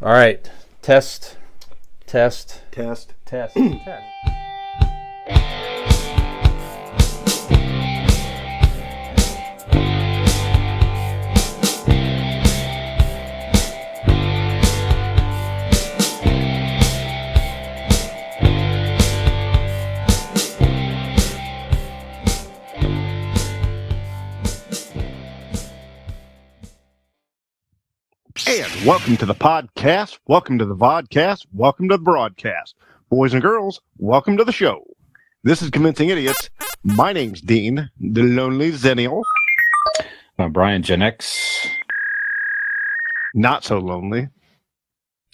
All right. Test. Test. Test. And welcome to the podcast. Welcome to the vodcast. Welcome to the broadcast. Boys and girls, welcome to the show. This is Convincing Idiots. My name's Dean, the lonely Xennial. Brian, Gen X. Not so lonely.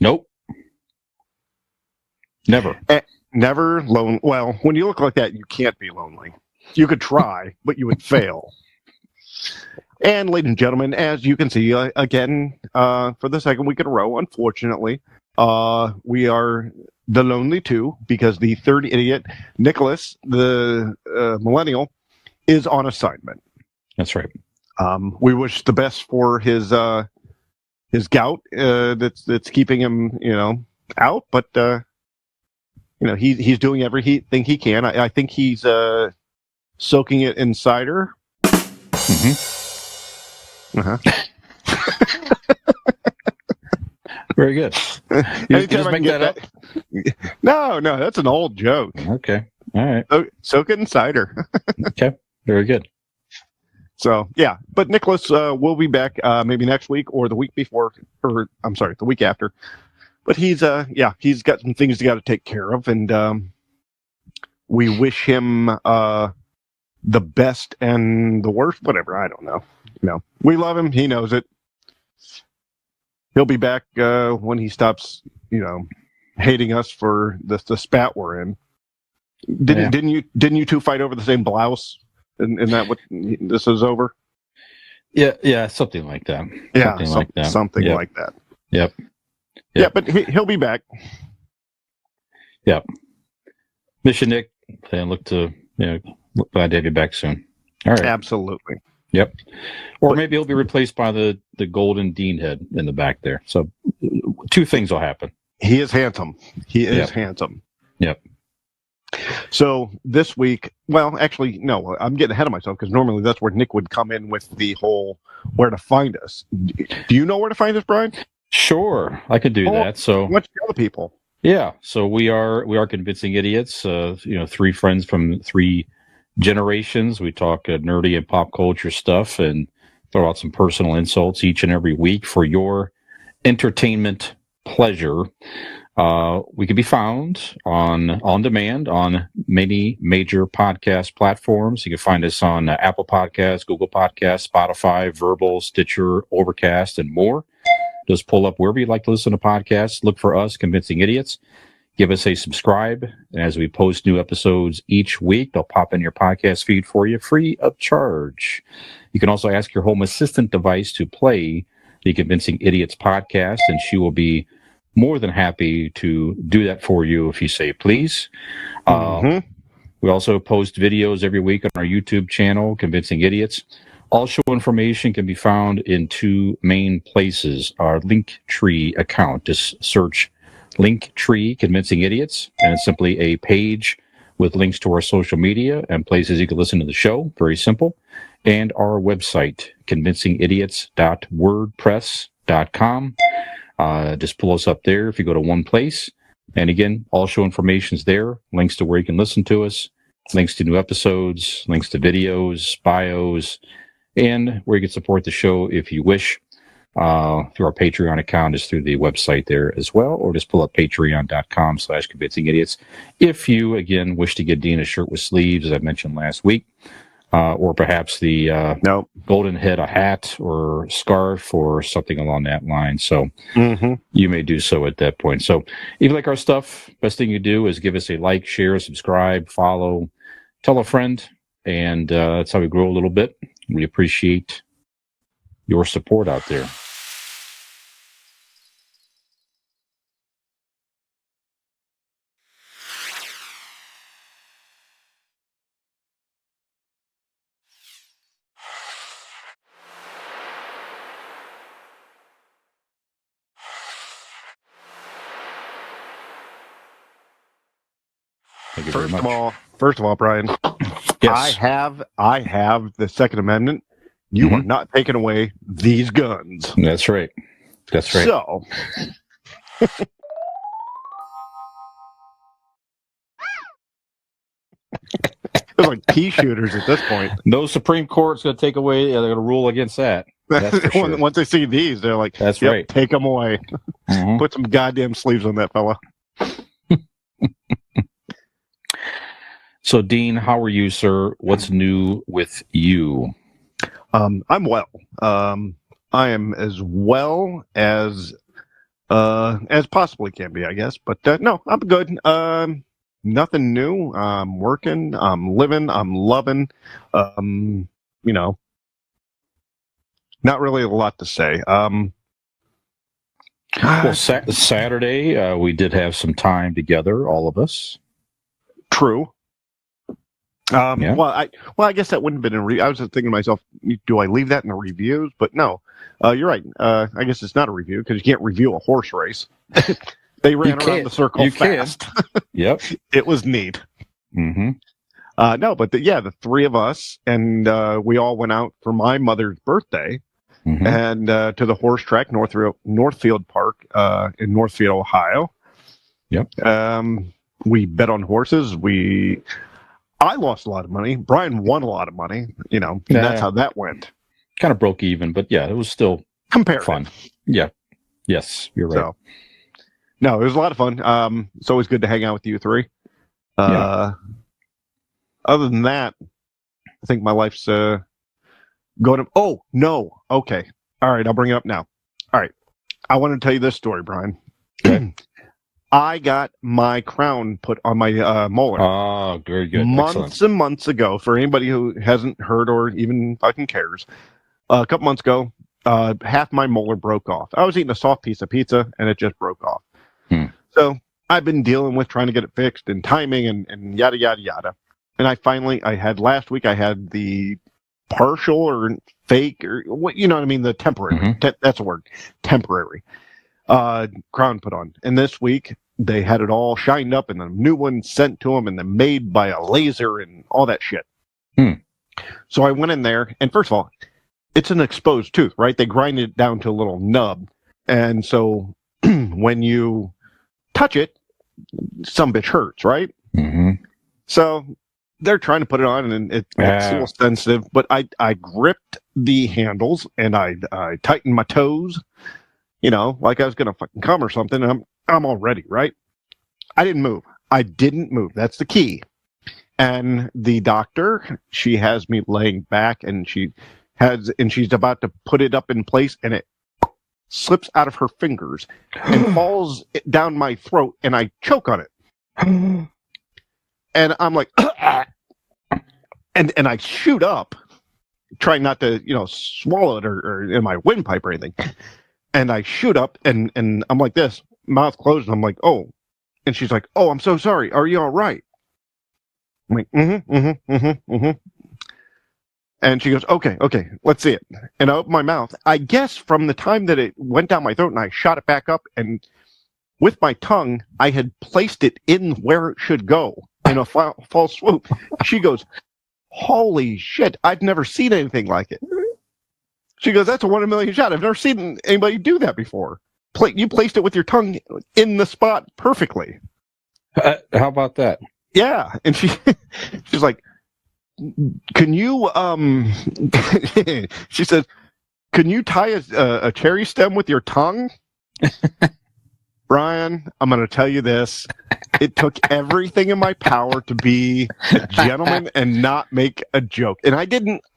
Nope. Never. Never lonely. Well, when you look like that, you can't be lonely. You could try, but you would fail. And ladies and gentlemen, as you can see, again, for the second week in a row, unfortunately, we are the lonely two because the third idiot, Nicholas, the millennial, is on assignment. That's right. We wish the best for his gout that's keeping him, out, but he's doing everything he can. I think he's soaking it in cider. Mm-hmm. Uh-huh. Very good. You just make that up? No, that's an old joke. Okay. All right. Soak it in cider. Okay. Very good. So, yeah. But Nicholas will be back maybe next week or the week before, or I'm sorry, the week after. But he's got some things he's got to take care of, and we wish him the best and the worst, whatever. I don't know. We love him. He knows it. He'll be back when he stops, hating us for the spat we're in. Didn't you two fight over the same blouse? Isn't that what this is over? Yeah, something like that. Something like that. Yep. Yeah, but he'll be back. Yep. Mission Nick, and look glad to have you back soon. All right. Absolutely. Yep. Or maybe he'll be replaced by the golden Dean head in the back there. So two things will happen. He is handsome. Handsome. Yep. So this week, well, actually, no, I'm getting ahead of myself because normally that's where Nick would come in with the whole where to find us. Do you know where to find us, Brian? Sure, I could do that. So what's the other people? Yeah. So we are Convincing Idiots. Three friends from three generations. We talk nerdy and pop culture stuff and throw out some personal insults each and every week for your entertainment pleasure. We can be found on demand on many major podcast platforms. You can find us on Apple Podcasts, Google Podcasts, Spotify, Vurbl, Stitcher, Overcast, and more. Just pull up wherever you like to listen to podcasts. Look for us, Convincing Idiots. Give us a subscribe. And as we post new episodes each week, they'll pop in your podcast feed for you free of charge. You can also ask your home assistant device to play the Convincing Idiots podcast, and she will be more than happy to do that for you if you say please. We also post videos every week on our YouTube channel, Convincing Idiots. All show information can be found in two main places. Our Linktree account. Just search Linktree Convincing Idiots, and it's simply a page with links to our social media and places you can listen to the show. Very simple. And our website, convincingidiots.wordpress.com. Just pull us up there if you go to one place. And again, all show information's there. Links to where you can listen to us, links to new episodes, links to videos, bios, and where you can support the show if you wish. Through our Patreon account is through the website there as well, or just pull up patreon.com/Convincing Idiots. If you, again, wish to get Dean a shirt with sleeves, as I mentioned last week, or perhaps the golden head, a hat or scarf or something along that line. So you may do so at that point. So if you like our stuff, best thing you do is give us a like, share, subscribe, follow, tell a friend, and that's how we grow a little bit. We appreciate your support out there. Thank you very much. First of all, Brian, Yes. I have the Second Amendment. You are not taking away these guns. That's right. That's right. So, they're like pea shooters at this point. No Supreme Court's going to take away. They're going to rule against that. That's for sure. Once they see these, they're like, That's yep, right. take them away. Put some goddamn sleeves on that fella. So, Dean, how are you, sir? What's new with you? I'm well. I am as well as possibly can be, I guess. But no, I'm good. Nothing new. I'm working. I'm living. I'm loving. You know, not really a lot to say. Well, Saturday we did have some time together, all of us. True. Yeah. Well, I guess that wouldn't have been I was just thinking to myself, do I leave that in the reviews? But no, you're right. I guess it's not a review because you can't review a horse race. They ran around the circle fast. Yep. It was neat. Mm-hmm. No, but the three of us, and we all went out for my mother's birthday, and to the horse track, Northfield Park in Northfield, Ohio. Yep. We bet on horses. I lost a lot of money. Brian won a lot of money. You know, and that's how that went. Kind of broke even, but yeah, it was still fun. Yeah. Yes, you're right. So, no, it was a lot of fun. It's always good to hang out with you three. Other than that, I think my life's going to... Oh, no. Okay. All right, I'll bring it up now. All right. I want to tell you this story, Brian. Okay. I got my crown put on my molar. Oh, very good. Months and months ago, for anybody who hasn't heard or even fucking cares, a couple months ago, half my molar broke off. I was eating a soft piece of pizza, and it just broke off. So I've been dealing with trying to get it fixed and timing and yada, yada, yada. And last week, I had the partial or fake or what, you know what I mean? The temporary, that's a word, temporary crown put on. And this week they had it all shined up and the new one sent to them and then made by a laser and all that shit. So I went in there and first of all, it's an exposed tooth, right? They grind it down to a little nub. And so when you touch it, some bitch hurts, right? So they're trying to put it on and it's a little sensitive, but I gripped the handles and I tightened my toes, you know, like I was going to fucking come or something. And I'm all ready, right? I didn't move. That's the key. And the doctor, she has me laying back and she's about to put it up in place and it slips out of her fingers and falls down my throat and I choke on it. And I'm like, and I shoot up, trying not to, you know, swallow it or in my windpipe or anything. And I shoot up and I'm like this, mouth closed, and I'm like, oh. And she's like, oh, I'm so sorry. Are you all right? I'm like, And she goes, okay, let's see it. And I open my mouth. I guess from the time that it went down my throat and I shot it back up, and with my tongue, I had placed it in where it should go in a false swoop. She goes, holy shit, I've never seen anything like it. She goes, that's a 1 in a million shot. I've never seen anybody do that before. You placed it with your tongue in the spot perfectly. How about that? Yeah. And she's like, can you, she says, can you tie a cherry stem with your tongue? Brian, I'm going to tell you this. It took everything in my power to be a gentleman and not make a joke. And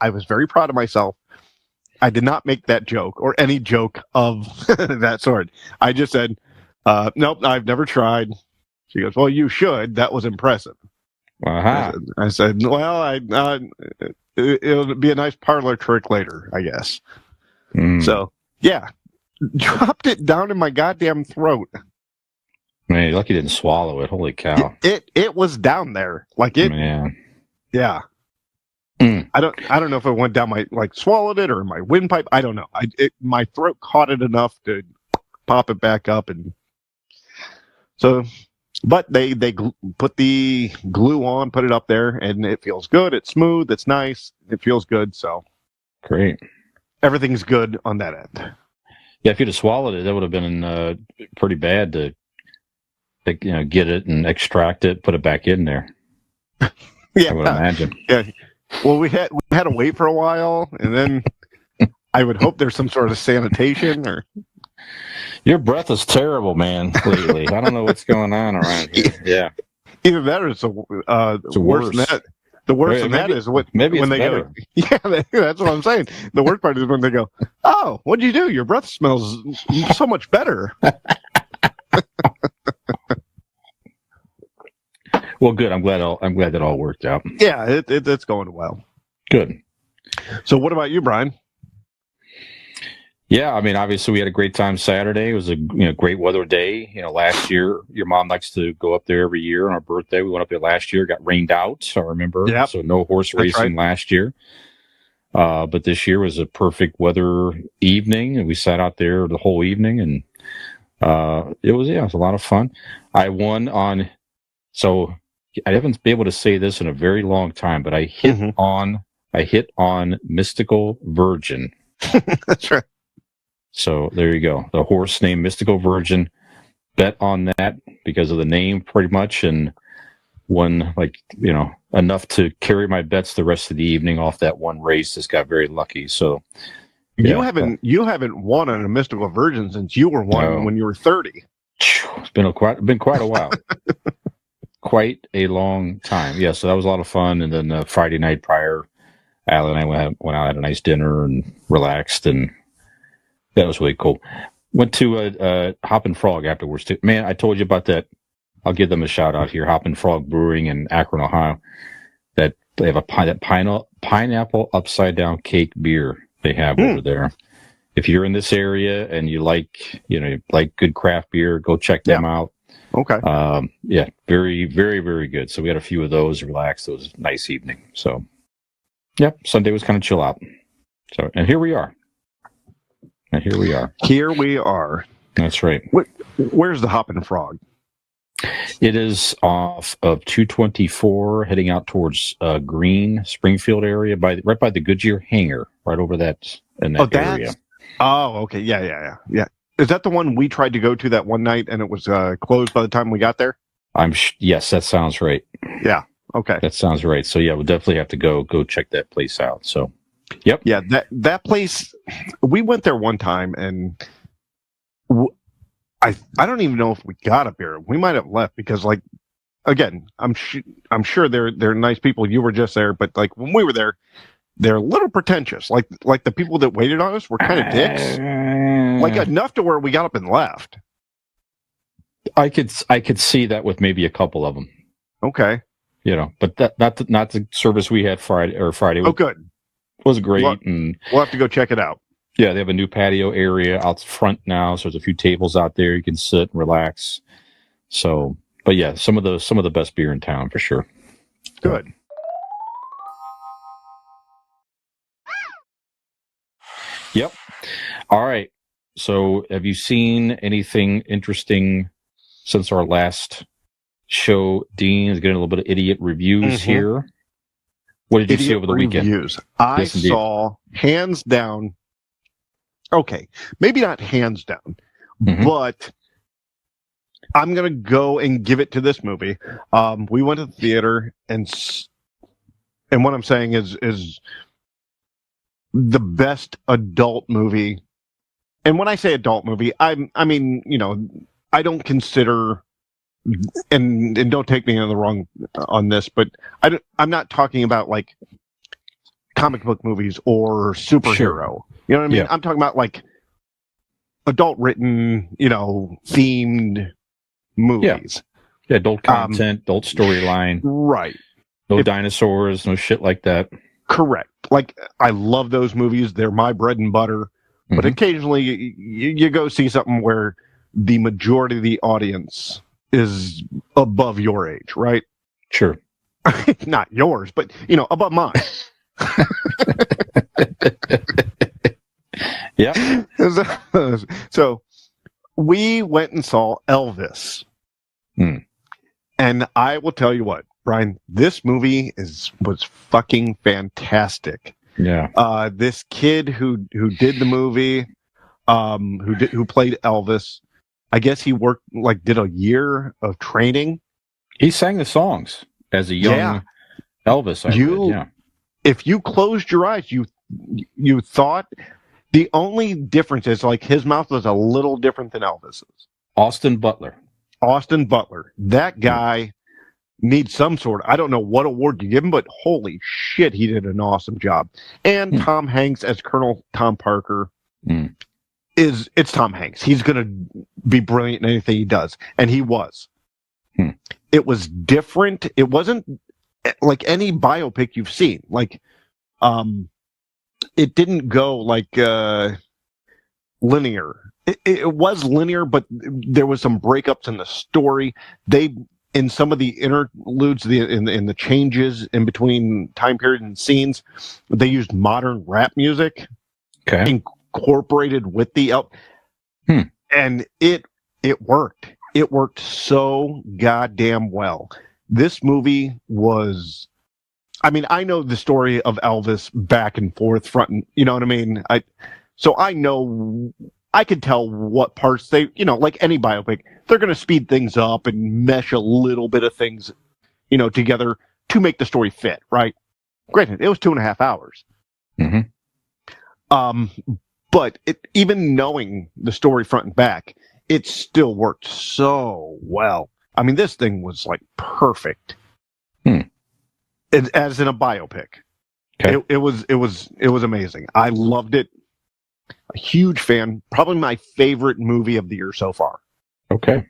I was very proud of myself. I did not make that joke or any joke of that sort. I just said, nope, I've never tried. She goes, well, you should. That was impressive. I said, well, it'll be a nice parlor trick later, I guess. So, yeah. Dropped it down in my goddamn throat. Man, you're lucky you didn't swallow it. Holy cow. It was down there. Like it. Man. Yeah. I don't know if it went down swallowed it or my windpipe. I don't know. My throat caught it enough to pop it back up. And so But they put the glue on, put it up there, and it feels good. It's smooth. It's nice. It feels good. So Great. everything's good on that end. Yeah, if you'd have swallowed it, that would have been pretty bad to get it and extract it, put it back in there. Yeah, I would imagine. Yeah. Well, we had to wait for a while, and then I would hope there's some sort of sanitation or. Your breath is terrible, man. Lately, I don't know what's going on around here. Yeah, Either that or it's worse than that. The worst than that is when they better. Go. Yeah, that's what I'm saying. The worst part is when they go, "Oh, what'd you do? Your breath smells so much better." Well, good. I'm glad that all worked out. Yeah, it's going well. Good. So, what about you, Brian? Yeah, I mean, obviously we had a great time Saturday. It was a great weather day. Last year, your mom likes to go up there every year on our birthday. We went up there last year, got rained out, I remember. Yep. So no horse racing last year. But this year was a perfect weather evening, and we sat out there the whole evening, and it was a lot of fun. I won on, so I haven't been able to say this in a very long time, but I hit on Mystical Virgin. That's right. So there you go. The horse named Mystical Virgin. Bet on that because of the name pretty much, and won enough to carry my bets the rest of the evening off that one race. Just got very lucky. So you haven't won on a Mystical Virgin since you were one when you were 30. It's been quite a while. Quite a long time. Yeah, so that was a lot of fun. And then Friday night prior, Al and I went out, had a nice dinner and relaxed, and that was really cool. Went to a Hop and Frog afterwards too. Man, I told you about that. I'll give them a shout out here. Hop and Frog Brewing in Akron, Ohio. That they have a pineapple upside down cake beer they have over there. If you're in this area and you like good craft beer, go check them out. Okay. Very, very, very good. So we had a few of those, relaxed. It was a nice evening. So, Sunday was kind of chill out. So, and here we are. Here we are. That's right. Where's the Hop and Frog? It is off of 224, heading out towards Green Springfield area, right by the Goodyear hangar, right over that in that area. Oh, okay. Yeah. Is that the one we tried to go to that one night and it was closed by the time we got there? Yes, that sounds right. Yeah. Okay. That sounds right. So we'll definitely have to go check that place out. So. Yep. Yeah, that place. We went there one time, and I don't even know if we got a beer. We might have left because, again, I'm sure they're nice people. You were just there, but when we were there, they're a little pretentious. Like the people that waited on us were kind of dicks. Enough to where we got up and left. I could see that with maybe a couple of them. Okay. But that not the service we had Friday. Oh, good. Was great, and we'll have to go check it out. Yeah, they have a new patio area out front now, so there's a few tables out there you can sit and relax. So, but yeah, some of the best beer in town for sure. Good. Yep. All right. So, have you seen anything interesting since our last show? Dean is getting a little bit of idiot reviews here. What did you see over the weekend? Reviews. I saw hands down. Okay, maybe not hands down, but I'm gonna go and give it to this movie. We went to the theater, and what I'm saying is the best adult movie. And when I say adult movie, I mean I don't consider. And don't take me on the wrong on this, but I'm not talking about comic book movies or superhero. Sure. You know what I mean? Yeah. I'm talking about adult written, themed movies. Yeah, adult content, adult storyline. Right. No dinosaurs, no shit like that. Correct. I love those movies. They're my bread and butter. But occasionally you go see something where the majority of the audience is above your age, right? Sure. Not yours, but above mine. Yeah. So we went and saw Elvis. And I will tell you what, Brian, this movie was fucking fantastic. Yeah. This kid who did the movie, who played Elvis, I guess he did a year of training. He sang the songs as a young Elvis, I read. Yeah. If you closed your eyes, you thought the only difference is like his mouth was a little different than Elvis's. Austin Butler. That guy needs some sort of, I don't know what award you give him, but holy shit, he did an awesome job. And Tom Hanks as Colonel Tom Parker it's Tom Hanks. He's going to be brilliant in anything he does. And he was. It was different. It wasn't like any biopic you've seen. Like, it didn't go like linear. It was linear, but there was some breakups in the story. They, in some of the interludes, in the changes in between time period and scenes, they used modern rap music, incorporated with the and it worked. It worked so goddamn well. This movie was, I mean, I know the story of Elvis back and forth, front and, you know what I mean? So I know, I could tell what parts they, like any biopic, they're going to speed things up and mesh a little bit of things, together to make the story fit, right? Granted, it was 2.5 hours. But even knowing the story front and back, it still worked so well. I mean, this thing was like perfect. As in a biopic. Okay. It was amazing. I loved it. A huge fan. Probably my favorite movie of the year so far. Okay.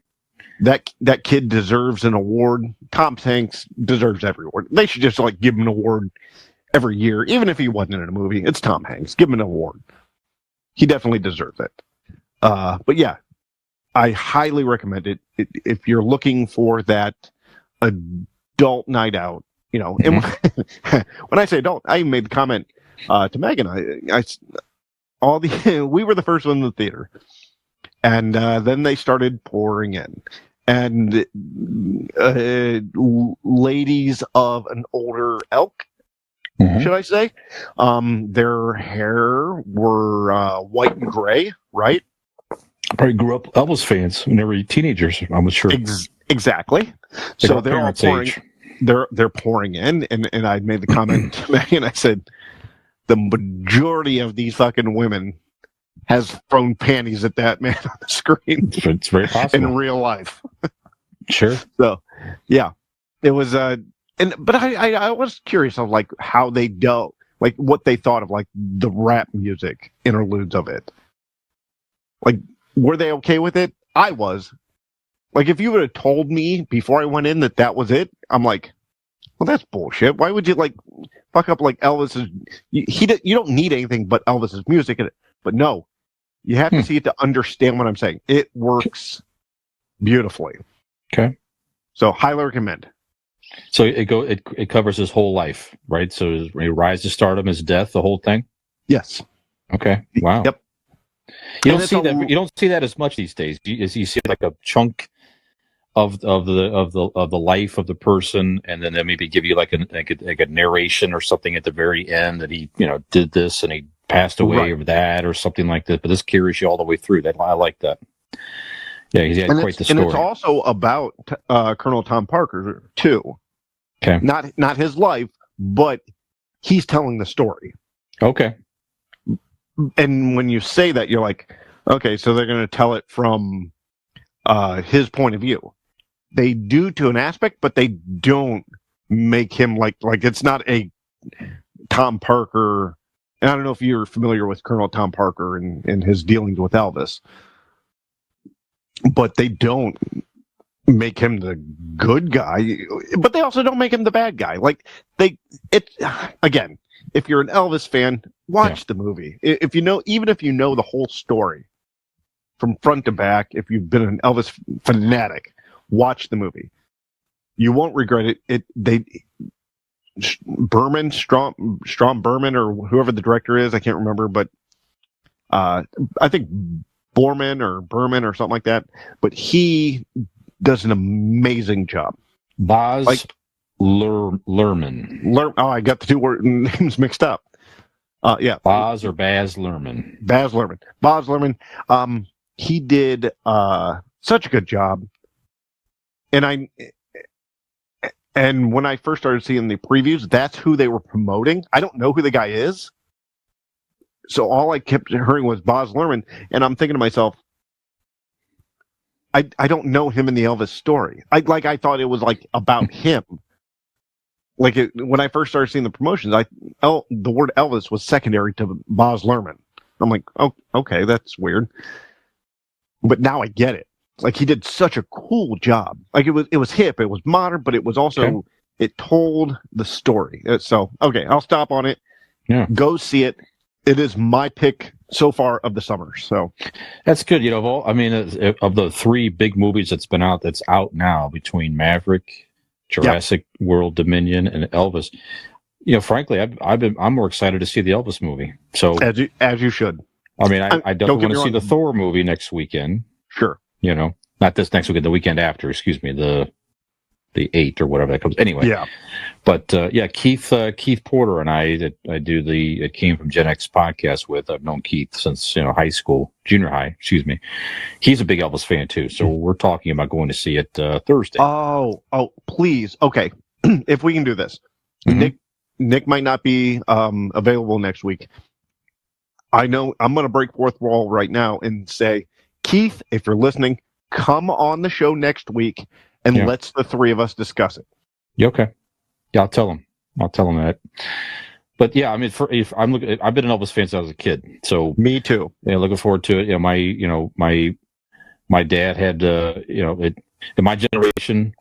That kid deserves an award. Tom Hanks deserves every award. They should just give him an award every year, even if he wasn't in a movie. It's Tom Hanks. Give him an award. He definitely deserves it. But yeah, I highly recommend it if you're looking for that adult night out. And when I say adult, I made the comment to Megan. We were the first one in the theater, and then they started pouring in, and ladies of an older ilk, should I say? Their hair were white and gray, right? Probably grew up Elvis fans when they were teenagers. I'm sure. Exactly. So they're all pouring. Age. They're pouring in, and I made the comment to Megan. I said, the majority of these fucking women has thrown panties at that man on the screen. It's very possible in real life. Sure. So, yeah, it was. But I was curious of how they dealt, what they thought of the rap music interludes of it. Were they okay with it? I was. If you would have told me before I went in that was it, I'm like, well, that's bullshit. Why would you fuck up Elvis's? You don't need anything but Elvis's music in it. But no, you have to see it to understand what I'm saying. It works beautifully. Okay. So highly recommend. So it covers his whole life, right? So his rise to stardom, his death, the whole thing. Yes. Okay. Wow. Yep. You don't see that as much these days. You see a chunk of the life of the person, and then they maybe give you a narration or something at the very end that he did this and he passed away of that or something like that. But this carries you all the way through. I like that. Yeah, he had quite the story. And it's also about Colonel Tom Parker too. Okay. Not his life, but he's telling the story. Okay. And when you say that, you're like, okay, so they're going to tell it from his point of view. They do to an aspect, but they don't make him like it's not a Tom Parker. And I don't know if you're familiar with Colonel Tom Parker and his dealings with Elvis, but they don't make him the good guy, but they also don't make him the bad guy. Again, if you're an Elvis fan, watch the movie. Even if you know the whole story from front to back, if you've been an Elvis fanatic, watch the movie. You won't regret it. Strom Berman, or whoever the director is, I can't remember, but I think Berman or something like that. But he does an amazing job. Boz Like- Lerman. Oh, I got the two word names mixed up. Yeah, Boz or Baz Lerman. Baz Luhrmann. Boz Luhrmann. He did such a good job, and when I first started seeing the previews, that's who they were promoting. I don't know who the guy is, so all I kept hearing was Boz Luhrmann, and I'm thinking to myself, I don't know him in the Elvis story. I thought it was like about him. When I first started seeing the promotions, the word Elvis was secondary to Boz Luhrmann. I'm like, oh, okay, that's weird. But now I get it. Like, he did such a cool job. Like, it was hip, it was modern, but it was also it told the story. So okay, I'll stop on it. Yeah, go see it. It is my pick so far of the summer. So that's good. You know, of the three big movies that's out now between Maverick, Jurassic World Dominion, and Elvis. You know, frankly, I'm more excited to see the Elvis movie. So as you should. I mean, I definitely want to see the wrong. Thor movie next weekend. Sure. You know, not this next weekend, the weekend after. Excuse me, the 8th or whatever that comes. Anyway. Yeah. But Keith Porter and I do the It Came from Gen X podcast with. I've known Keith since junior high. Excuse me. He's a big Elvis fan too. So we're talking about going to see it Thursday. Oh, please. Okay, if we can do this, Mm-hmm. Nick might not be available next week. I know I'm going to break fourth wall right now and say, Keith, if you're listening, come on the show next week and let's the three of us discuss it. Yeah, okay. Yeah, I'll tell him that. But yeah, I mean, I've been an Elvis fan since I was a kid. So me too. Yeah, looking forward to it. You know, my dad had in my generation,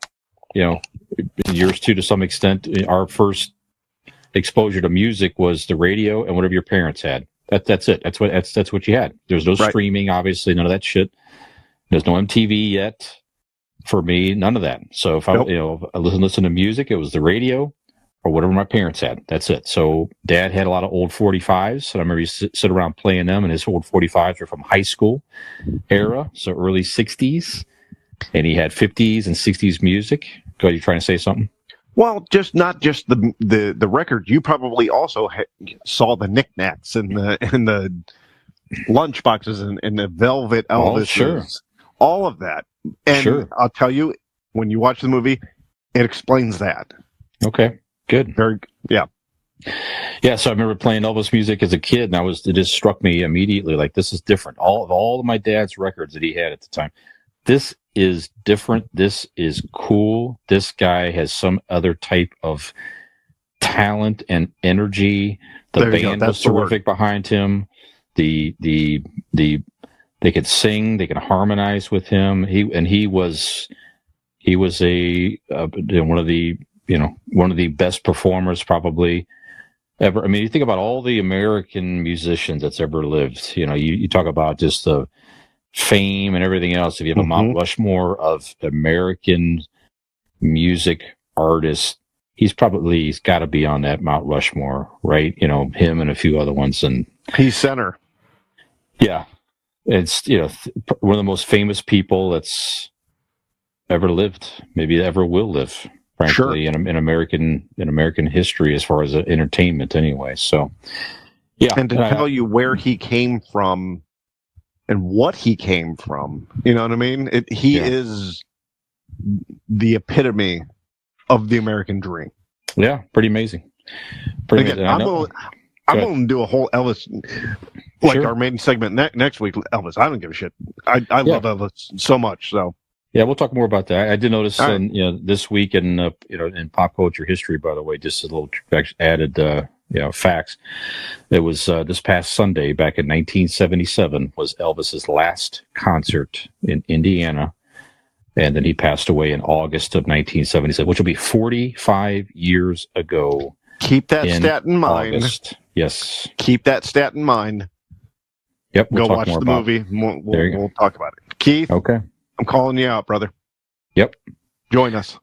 yours too to some extent. Our first exposure to music was the radio and whatever your parents had. That's it. That's what you had. There's no streaming, obviously, none of that shit. There's no MTV yet. For me, none of that. So if I listen to music, it was the radio or whatever my parents had. That's it. So Dad had a lot of old 45s, and I remember he sit around playing them. And his old 45s were from high school era, so early 60s, and he had 50s and 60s music. Go ahead, you trying to say something? Well, not just the record. You probably also saw the knickknacks and the lunch boxes and the velvet Elvis. Oh, sure. All of that. And sure. I'll tell you, when you watch the movie, it explains that. Okay, good. Yeah. Yeah, so I remember playing Elvis music as a kid, and it just struck me immediately, like, this is different. All of my dad's records that he had at the time, this is different. This is cool. This guy has some other type of talent and energy. The band was terrific behind him. They could sing, they could harmonize with him. He was one of the best performers probably ever. I mean, you think about all the American musicians that's ever lived. You talk about just the fame and everything else. If you have a Mount Rushmore of American music artists, he's got to be on that Mount Rushmore, right? Him and a few other ones, and he's center. Yeah. It's one of the most famous people that's ever lived, maybe ever will live, frankly, in American history as far as entertainment, anyway. So, yeah, and to tell you where he came from and what he came from, you know what I mean? He is the epitome of the American dream. Yeah, pretty amazing. I'm going to do a whole Elvis, our main segment next week. Elvis, I don't give a shit. I love Elvis so much. So yeah, we'll talk more about that. I did notice, this week in pop culture history, by the way, just a little added, facts. It was this past Sunday, back in 1977, was Elvis's last concert in Indiana, and then he passed away in August of 1977, which will be 45 years ago. Keep that stat in mind. August. Yes. Keep that stat in mind. Yep. Go watch the movie. We'll talk about it. Keith. Okay. I'm calling you out, brother. Yep. Join us.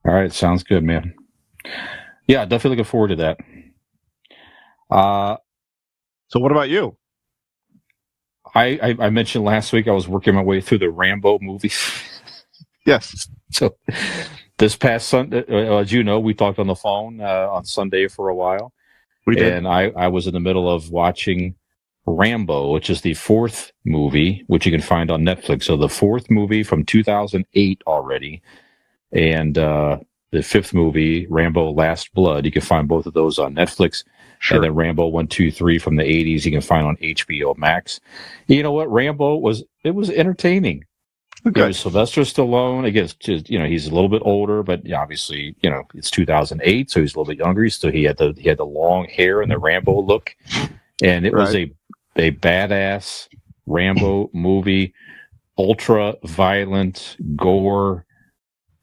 All right. Sounds good, man. Yeah, definitely looking forward to that. So what about you? I mentioned last week I was working my way through the Rambo movies. Yes. So This past Sunday, as you know, we talked on the phone on Sunday for a while. We did. And I was in the middle of watching Rambo, which is the fourth movie, which you can find on Netflix. So the fourth movie from 2008 already. And the fifth movie, Rambo Last Blood. You can find both of those on Netflix. Sure. And then Rambo 1, 2, 3 from the 80s you can find on HBO Max. You know what? Rambo was entertaining. Okay. It was Sylvester Stallone. Again, he's a little bit older, but obviously, it's 2008, so he's a little bit younger. So he had the long hair and the Rambo look, and it was a badass Rambo movie, ultra violent, gore.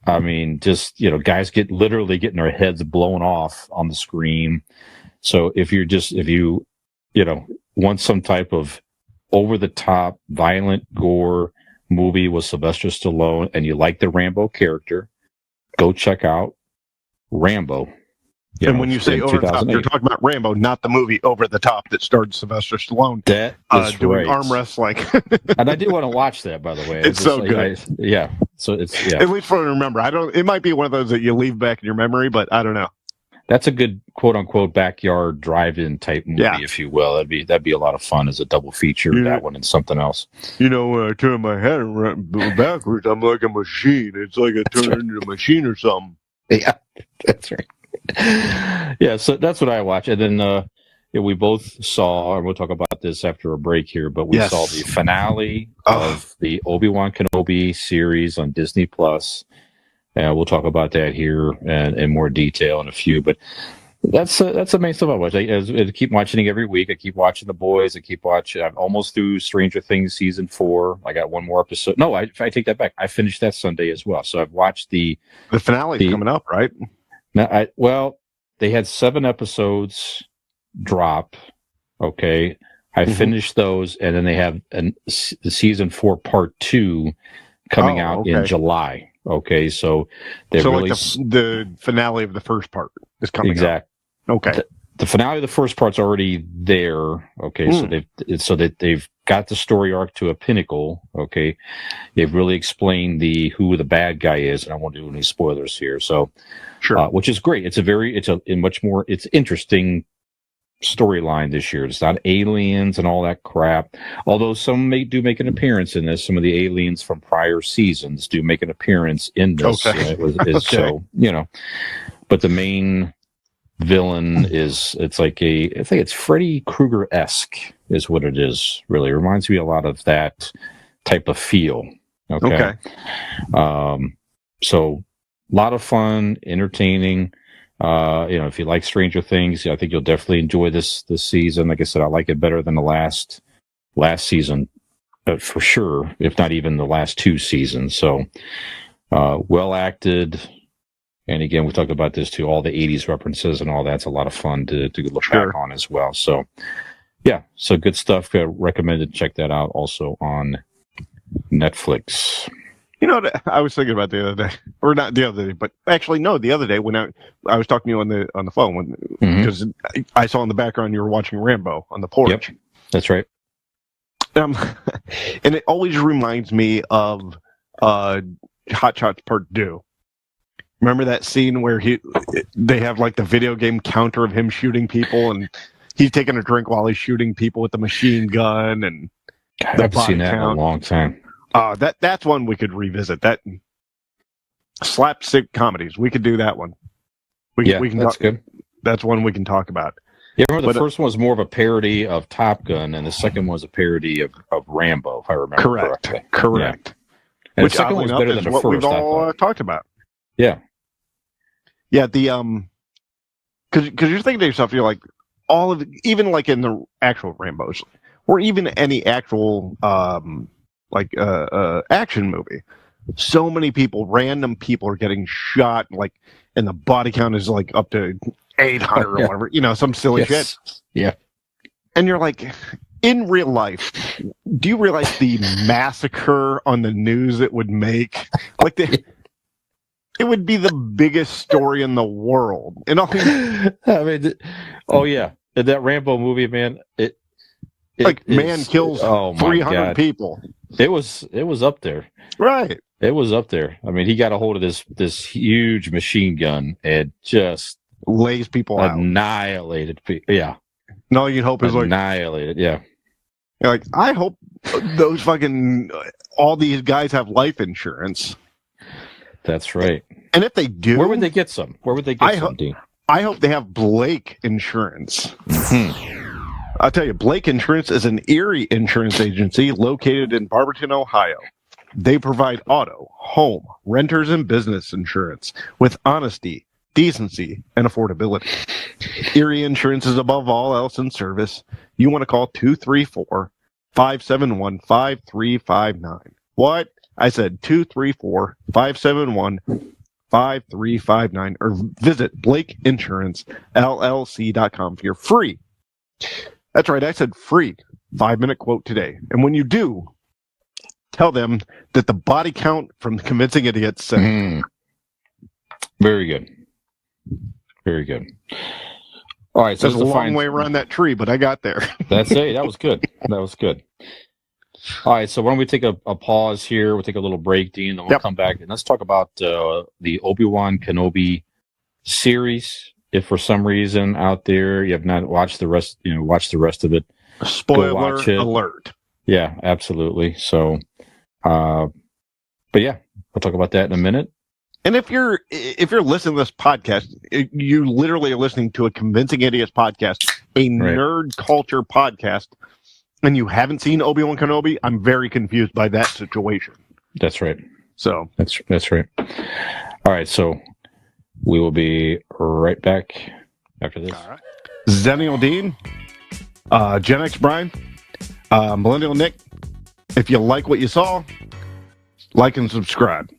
I mean, just guys literally getting their heads blown off on the screen. So if you want some type of over the top violent gore movie with Sylvester Stallone and you like the Rambo character, go check out Rambo. And when you say over the top, you're talking about Rambo, not the movie Over the Top that starred Sylvester Stallone. That is doing right. arm wrestling. And I do want to watch that, by the way. It's so good. So it's At least for to remember. It might be one of those that you leave back in your memory, but I don't know. That's a good quote unquote backyard drive-in type movie, if you will. That'd be a lot of fun as a double feature. That one and something else. When I turn my head around backwards, I'm like a machine. It's like I turn into a machine or something. Yeah, that's right. Yeah, so that's what I watch, and then we both saw, and we'll talk about this after a break here. But we saw the finale of the Obi Wan Kenobi series on Disney Plus. We'll talk about that here in more detail in a few, but that's the main stuff I watch. I keep watching it every week. I keep watching The Boys. I keep watching. I'm almost through Stranger Things season 4. I got one more episode. No, I take that back. I finished that Sunday as well. So I've watched the finale coming up, right? Now, they had 7 episodes drop. Okay, I finished those, and then they have the season 4 part 2 coming out in July. Okay, so they're really like the finale of the first part is coming out. Okay. The finale of the first part's already there. Okay, so they've got the story arc to a pinnacle. Okay, they've really explained who the bad guy is, and I won't do any spoilers here. So, sure, which is great. It's it's interesting storyline this year. It's not aliens and all that crap. Although some do make an appearance in this. Some of the aliens from prior seasons do make an appearance in this. Okay. So but the main villain is I think it's Freddy Krueger-esque is what it is. Really, it reminds me a lot of that type of feel. Okay. So a lot of fun, entertaining. If you like Stranger Things, I think you'll definitely enjoy this season. Like I said, I like it better than the last season, for sure, if not even the last 2 seasons. So, well acted. And again, we talked about this too, all the 80s references and all that's a lot of fun to look back on as well. So, so good stuff. Recommended to check that out also on Netflix. I was thinking about the other day, or not the other day, but actually no, the other day when I was talking to you on the phone because I saw in the background you were watching Rambo on the porch. Yep, that's right. And it always reminds me of Hot Shots Part 2. Remember that scene where they have like the video game counter of him shooting people, and he's taking a drink while he's shooting people with the machine gun, and I haven't seen that in a long time. That's one we could revisit. That slapstick comedies, we could do that one. We can that's good. That's one we can talk about. Yeah, remember the first one was more of a parody of Top Gun, and the second one was a parody of Rambo, if I remember correctly. Correct. Yeah. And Which the second one was better than the first. We've all talked about. Yeah. Yeah. Because you're thinking to yourself, you're like even like in the actual Rambos, or even any actual action movie. So many random people are getting shot, like, and the body count is like up to 800 or whatever, some silly shit. Yeah. And you're like, in real life, do you realize the massacre on the news it would make? Like, it would be the biggest story in the world. And I mean, that Rambo movie, man, Man kills 300 people. It was up there. Right. It was up there. I mean, he got a hold of this huge machine gun and just lays people annihilated people. Yeah. And all you'd hope is annihilated. Yeah. Like, I hope those fucking all these guys have life insurance. That's right. And if they do, where would they get some? Dean? I hope they have Blake Insurance. I'll tell you, Blake Insurance is an Erie insurance agency located in Barberton, Ohio. They provide auto, home, renters, and business insurance with honesty, decency, and affordability. Erie Insurance is above all else in service. You want to call 234-571-5359. What? I said 234-571-5359, or visit BlakeInsuranceLLC.com for your free. That's right, I said free 5-minute quote today. And when you do, tell them that the body count from Convincing Idiots said. Very good. Very good. All right, so there's a long way around that tree, but I got there. That's it. That was good. That was good. All right, so why don't we take a pause here? We'll take a little break, Dean, then we'll come back and let's talk about the Obi Wan Kenobi series. If for some reason out there you have not watched the rest, watch the rest of it. Spoiler alert. Yeah, absolutely. So, but yeah, we'll talk about that in a minute. And if you're listening to this podcast, you literally are listening to a Convincing Idiots podcast, a nerd culture podcast, and you haven't seen Obi Wan Kenobi, I'm very confused by that situation. That's right. So that's right. All right, so we will be right back after this. All right. Xennial Dean, Gen X Brian, Millennial Nick. If you like what you saw, like and subscribe.